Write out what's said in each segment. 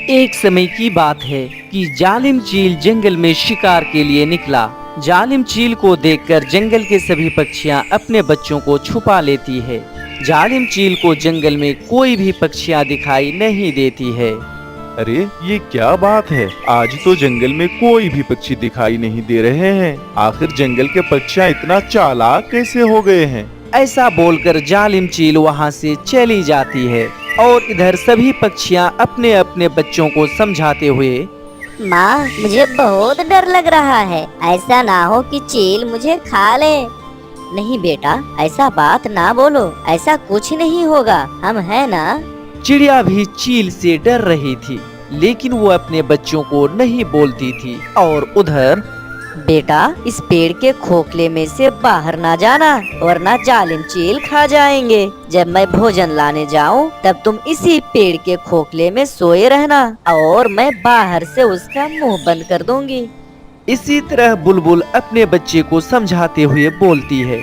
एक समय की बात है कि जालिम चील जंगल में शिकार के लिए निकला। जालिम चील को देखकर जंगल के सभी पक्षियां अपने बच्चों को छुपा लेती है। जालिम चील को जंगल में कोई भी पक्षियां दिखाई नहीं देती है। अरे ये क्या बात है, आज तो जंगल में कोई भी पक्षी दिखाई नहीं दे रहे हैं। आखिर जंगल के पक्षियां इतना चालाक कैसे हो गए हैं? ऐसा बोलकर जालिम चील वहां से चली जाती है और इधर सभी पक्षियां अपने अपने बच्चों को समझाते हुए, माँ मुझे बहुत डर लग रहा है, ऐसा ना हो कि चील मुझे खा ले। नहीं बेटा, ऐसा बात ना बोलो, ऐसा कुछ नहीं होगा, हम है ना। चिड़िया भी चील से डर रही थी, लेकिन वो अपने बच्चों को नहीं बोलती थी। और उधर, बेटा इस पेड़ के खोखले में से बाहर ना जाना, वरना जालिम चील खा जाएंगे। जब मैं भोजन लाने जाऊं, तब तुम इसी पेड़ के खोखले में सोए रहना और मैं बाहर से उसका मुंह बंद कर दूंगी। इसी तरह बुलबुल अपने बच्चे को समझाते हुए बोलती है,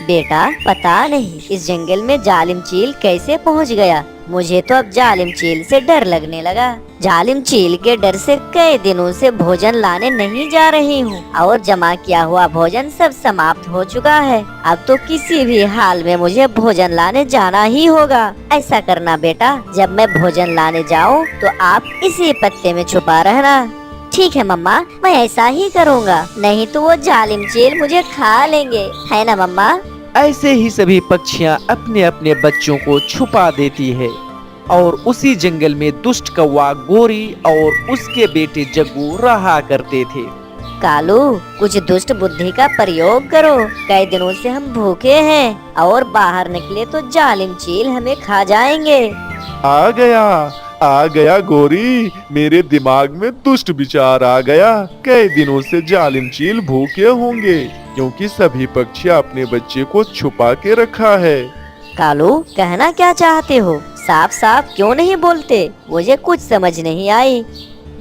बेटा पता नहीं इस जंगल में जालिम चील कैसे पहुंच गया। मुझे तो अब जालिम चील से डर लगने लगा। जालिम चील के डर से कई दिनों से भोजन लाने नहीं जा रही हूँ और जमा किया हुआ भोजन सब समाप्त हो चुका है। अब तो किसी भी हाल में मुझे भोजन लाने जाना ही होगा। ऐसा करना बेटा, जब मैं भोजन लाने जाऊँ तो आप इसी पत्ते में छुपा रहना। ठीक है मम्मा, मैं ऐसा ही करूँगा, नहीं तो वो जालिम चील मुझे खा लेंगे, है ना मम्मा। ऐसे ही सभी पक्षियां अपने अपने बच्चों को छुपा देती है और उसी जंगल में दुष्ट कौवा गोरी और उसके बेटे जग्गू रहा करते थे। कालू, कुछ दुष्ट बुद्धि का प्रयोग करो, कई दिनों से हम भूखे हैं और बाहर निकले तो जालिम चील हमें खा जाएंगे। आ गया गोरी, मेरे दिमाग में दुष्ट विचार आ गया। कई दिनों से जालिम चील भूखे होंगे क्योंकि सभी पक्षियां अपने बच्चे को छुपा के रखा है। कालू, कहना क्या चाहते हो? साफ साफ क्यों नहीं बोलते? मुझे कुछ समझ नहीं आई।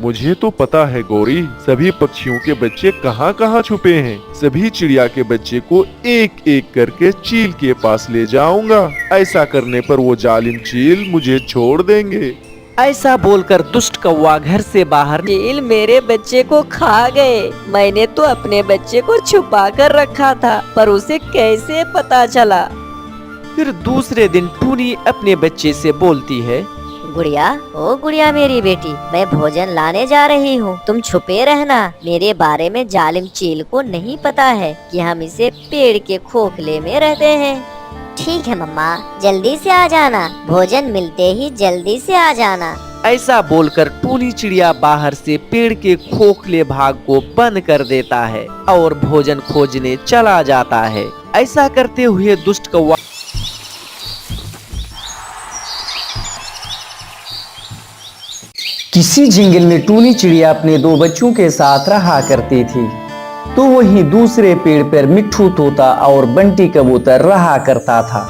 मुझे तो पता है गोरी, सभी पक्षियों के बच्चे कहाँ कहाँ छुपे हैं। सभी चिड़िया के बच्चे को एक एक करके चील के पास ले जाऊंगा। ऐसा करने पर वो जालिम चील मुझे छोड़ देंगे। ऐसा बोलकर दुष्ट कौवा घर से बाहर, चील मेरे बच्चे को खा गए। मैंने तो अपने बच्चे को छुपा कर रखा था, पर उसे कैसे पता चला। फिर दूसरे दिन टूनी अपने बच्चे से बोलती है, गुड़िया, ओ गुड़िया मेरी बेटी, मैं भोजन लाने जा रही हूँ, तुम छुपे रहना। मेरे बारे में जालिम चील को नहीं पता है कि हम इसे पेड़ के खोखले में रहते हैं। ठीक है मम्मा, जल्दी से आ जाना, भोजन मिलते ही जल्दी से आ जाना। ऐसा बोलकर टूनी चिड़िया बाहर से पेड़ के खोखले भाग को बंद कर देता है और भोजन खोजने चला जाता है। ऐसा करते हुए दुष्ट कौवा किसी जंगल में टूनी चिड़िया अपने दो बच्चों के साथ रहा करती थी। तो वहीं दूसरे पेड़ पर मिट्ठू तोता और बंटी कबूतर रहा करता था।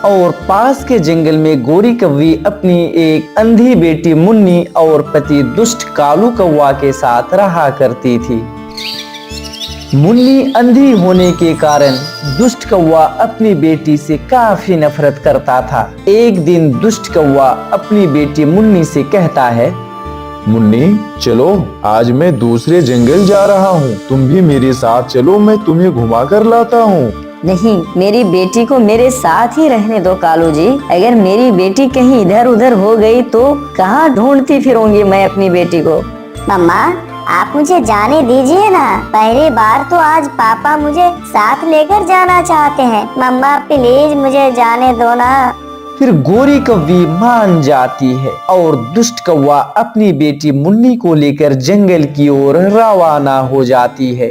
और पास के जंगल में गोरी कौवी अपनी एक अंधी बेटी मुन्नी और पति दुष्ट कालू कौवा के साथ रहा करती थी। मुन्नी अंधी होने के कारण दुष्ट कौवा अपनी बेटी से काफी नफरत करता था। एक दिन दुष्ट कौवा अपनी बेटी मुन्नी से कहता है, मुन्नी चलो, आज मैं दूसरे जंगल जा रहा हूँ, तुम भी मेरे साथ चलो, मैं तुम्हें घुमा कर लाता हूँ। नहीं, मेरी बेटी को मेरे साथ ही रहने दो कालू जी। अगर मेरी बेटी कहीं इधर उधर हो गई तो कहाँ ढूंढती फिरूंगी मैं अपनी बेटी को। मम्मा, आप मुझे जाने दीजिए ना, पहली बार तो आज पापा मुझे साथ लेकर जाना चाहते हैं। मम्मा प्लीज मुझे जाने दो ना। फिर गोरी कौवी मान जाती है और दुष्ट कौवा अपनी बेटी मुन्नी को लेकर जंगल की ओर रवाना हो जाती है।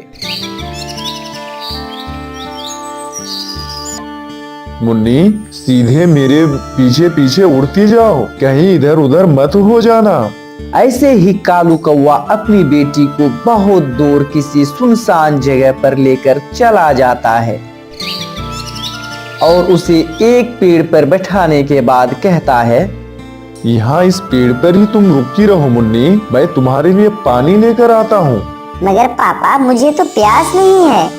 मुन्नी, सीधे मेरे पीछे पीछे उड़ती जाओ, कहीं इधर उधर मत हो जाना। ऐसे ही कालू कौवा अपनी बेटी को बहुत दूर किसी सुनसान जगह पर लेकर चला जाता है और उसे एक पेड़ पर बैठाने के बाद कहता है, यहाँ इस पेड़ पर ही तुम रुकी रहो मुन्नी, मैं तुम्हारे लिए पानी लेकर आता हूँ। मगर पापा मुझे तो प्यास नहीं है।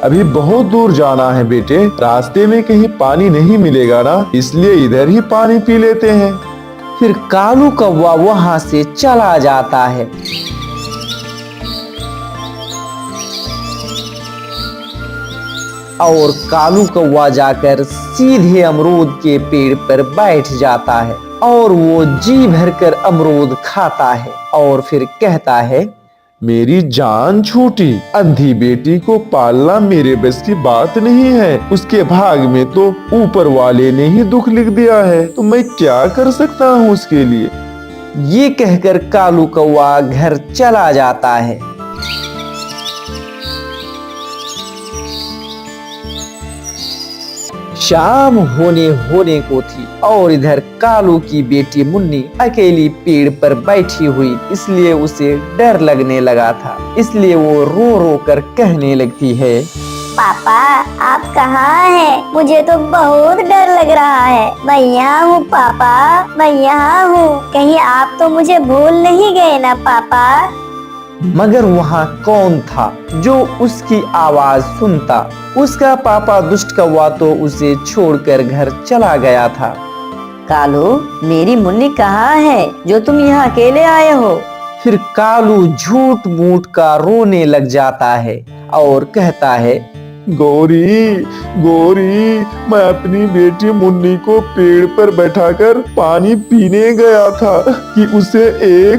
अभी बहुत दूर जाना है बेटे, रास्ते में कहीं पानी नहीं मिलेगा ना, इसलिए इधर ही पानी पी लेते हैं। फिर कालू कौवा वहां से चला जाता है। और कालू कौवा जाकर सीधे अमरूद के पेड़ पर बैठ जाता है और वो जी भरकर अमरूद खाता है और फिर कहता है, मेरी जान छूटी, अंधी बेटी को पालना मेरे बस की बात नहीं है। उसके भाग में तो ऊपर वाले ने ही दुख लिख दिया है, तो मैं क्या कर सकता हूँ उसके लिए। ये कहकर कालू कौवा घर चला जाता है। शाम होने को थी और इधर कालू की बेटी मुन्नी अकेली पेड़ पर बैठी हुई, इसलिए उसे डर लगने लगा था। इसलिए वो रो रो कर कहने लगती है, पापा आप कहाँ हैं? मुझे तो बहुत डर लग रहा है। मैं यहाँ हूँ पापा, मैं यहाँ हूँ। कहीं आप तो मुझे भूल नहीं गए ना पापा? मगर वहाँ कौन था जो उसकी आवाज सुनता। उसका पापा दुष्ट कौवा तो उसे छोड़कर घर चला गया था। कालू, मेरी मुन्नी कहाँ है जो तुम यहाँ अकेले आए हो? फिर कालू झूठ मूठ का रोने लग जाता है और कहता है, गौरी गौरी, मैं अपनी बेटी मुन्नी को पेड़ पर बैठाकर पानी पीने गया था कि उसे एक